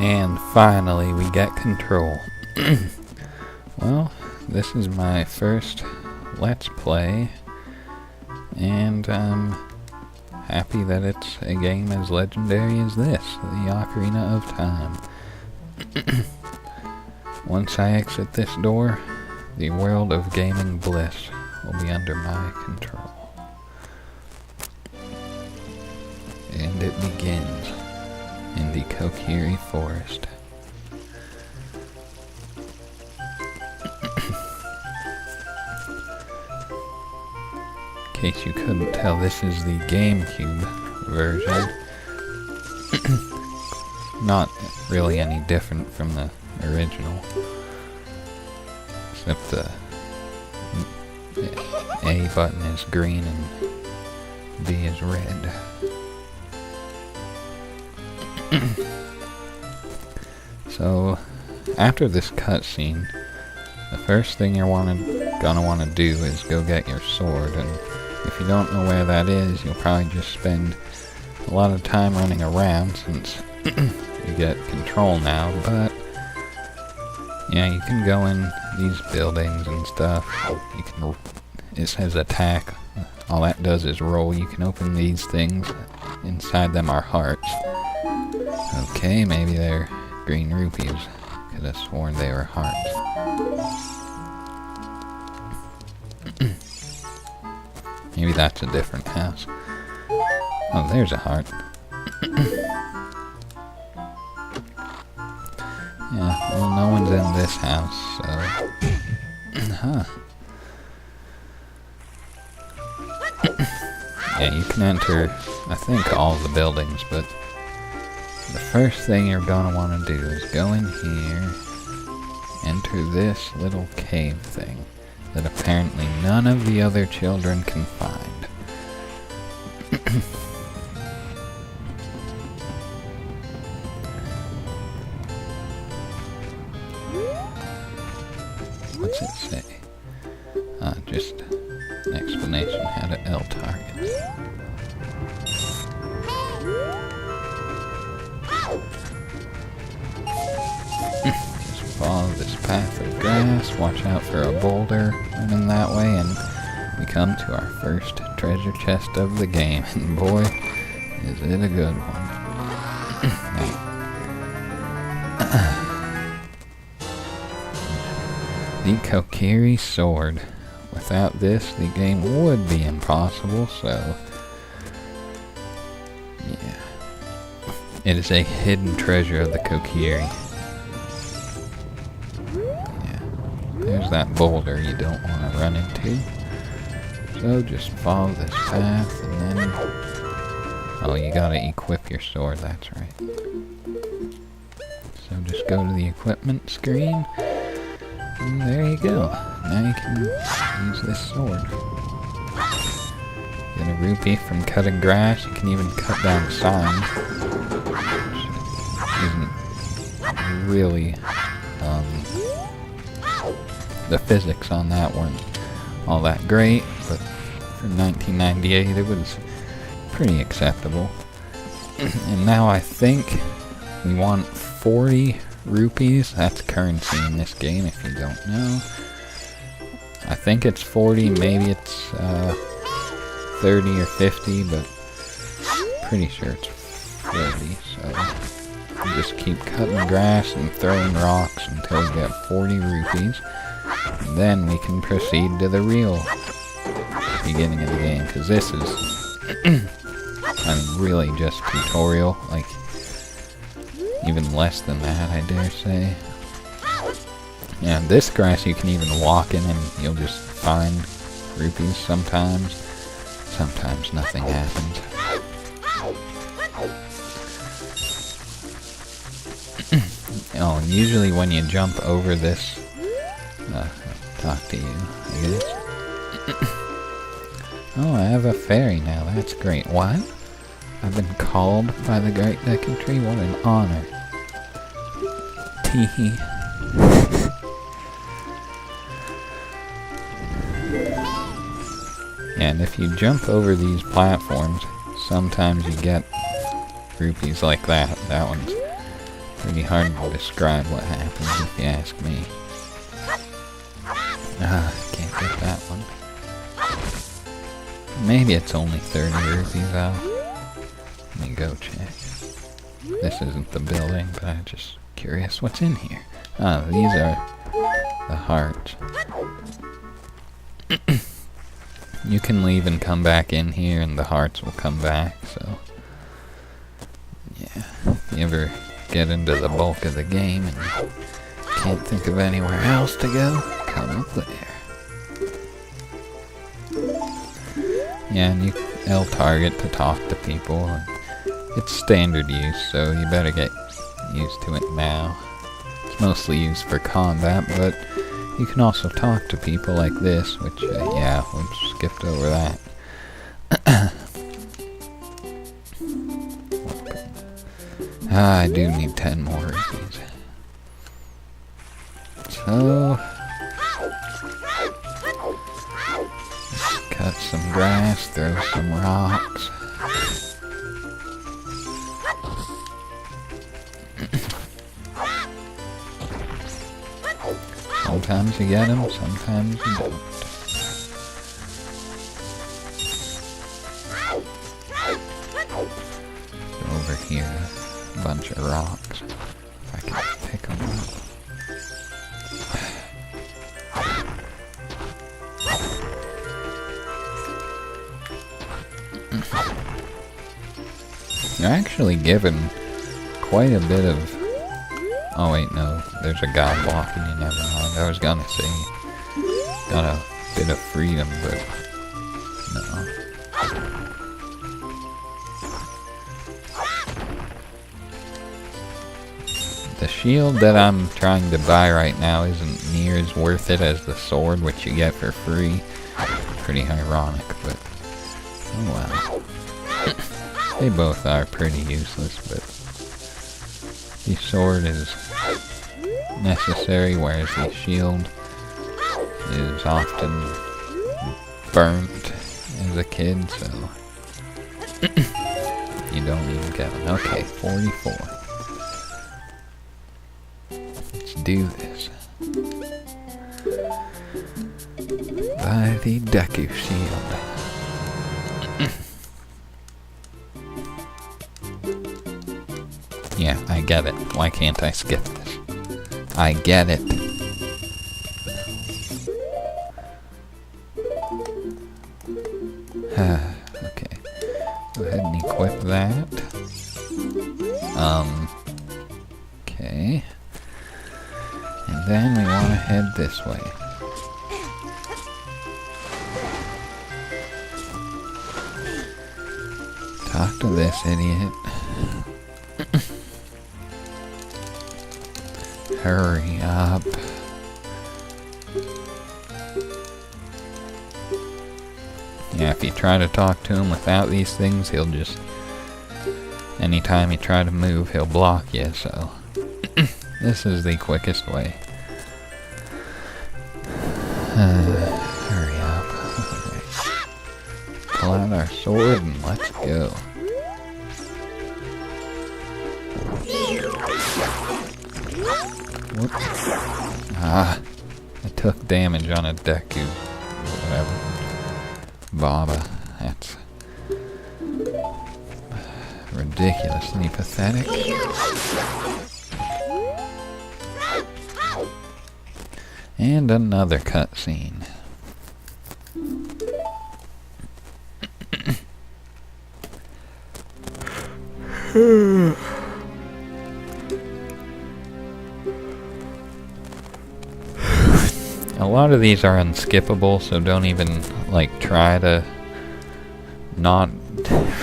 And finally we get control. Well, this is my first Let's Play, and I'm happy that it's a game as legendary as this, the Ocarina of Time. Once I exit this door, the world of gaming bliss will be under my control. And it begins in the Kokiri Forest. In case you couldn't tell, this is the GameCube version. Not really any different from the original, except the A button is green and B is red. So, after this cutscene, the first thing you're gonna want to do is go get your sword, and if you don't know where that is, you'll probably just spend a lot of time running around since you get control now, but yeah, you can go in these buildings and stuff. You can, it says attack, all that does is roll. You can open these things, inside them are hearts. Okay, maybe they're green rupees. Could have sworn they were hearts. Maybe that's a different house. Oh, there's a heart. Yeah, well, no one's in this house, so... Huh. Yeah, you can enter, I think, all the buildings, but the first thing you're gonna want to do is go in here, enter this little cave thing that apparently none of the other children can find. What's it say? Just an explanation how to L target. Just follow this path of grass, watch out for a boulder running that way, and we come to our first treasure chest of the game, and boy, is it a good one. The Kokiri sword. Without this, the game would be impossible, so yeah. It is a hidden treasure of the Kokiri. Yeah. There's that boulder you don't want to run into. So just follow this path and then... Oh, you gotta equip your sword, that's right. So just go to the equipment screen. And there you go. Now you can use this sword. Get a rupee from cutting grass. You can even cut down signs. Which isn't really... the physics on that weren't all that great, but for 1998 it was pretty acceptable. And now I think we want 40 rupees. That's currency in this game, if you don't know. I think it's 40, maybe it's 30 or 50, but pretty sure it's 40, so you just keep cutting grass and throwing rocks until we get 40 rupees. And then we can proceed to the real beginning of the game, because this is I mean, really just tutorial, like even less than that, I dare say. Yeah, this grass you can even walk in and you'll just find rupees sometimes. Sometimes nothing happens. Oh, and usually when you jump over this... talk to you, I guess. Oh, I have a fairy now, that's great. What? I've been called by the Great Deccan Tree? What an honor. Teehee. And if you jump over these platforms, sometimes you get rupees like that. That one's pretty hard to describe what happens, if you ask me. Can't get that one. Maybe it's only 30 rupees out. Let me go check. This isn't the building, but I'm just curious what's in here. Ah, these are the hearts. You can leave and come back in here and the hearts will come back, so... Yeah, if you ever get into the bulk of the game and can't think of anywhere else to go, come up there. Yeah, and you L target to talk to people. And it's standard use, so you better get used to it now. It's mostly used for combat, but you can also talk to people like this, which, yeah, we skipped over that. I do need 10 more rupees. So... cut some grass, throw some rocks. Sometimes you get them, sometimes you don't. Over here, a bunch of rocks. If I can pick them up. You're actually given quite a bit of... Oh wait, no, there's a guy blocking you, never mind. I was gonna say, got a bit of freedom, but no. The shield that I'm trying to buy right now isn't near as worth it as the sword, which you get for free. Pretty ironic, but oh well. They both are pretty useless, but the sword is necessary, whereas the shield is often burnt as a kid, so you don't even get one. Okay, 44. Let's do this. Buy the Deku shield. Yeah, I get it. Why can't I skip this? I get it. Okay. Go ahead and equip that. Okay. And then we want to head this way. Talk to this idiot. Hurry up. Yeah, if you try to talk to him without these things, he'll just... anytime you try to move, he'll block you, so... this is the quickest way. Hurry up. Okay. Pull out our sword and let's go. Whoop. Ah, I took damage on a Deku. Whatever. Baba. That's ridiculously pathetic. And another cutscene. A lot of these are unskippable, so don't even, like, try to not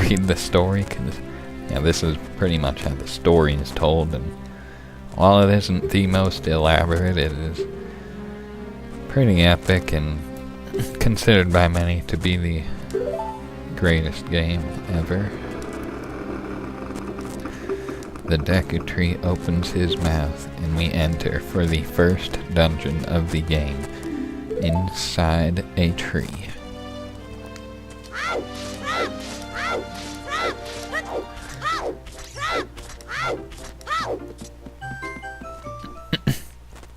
read the story, because, yeah, this is pretty much how the story is told, and while it isn't the most elaborate, it is pretty epic and considered by many to be the greatest game ever. The Deku Tree opens his mouth, and we enter for the first dungeon of the game, inside a tree.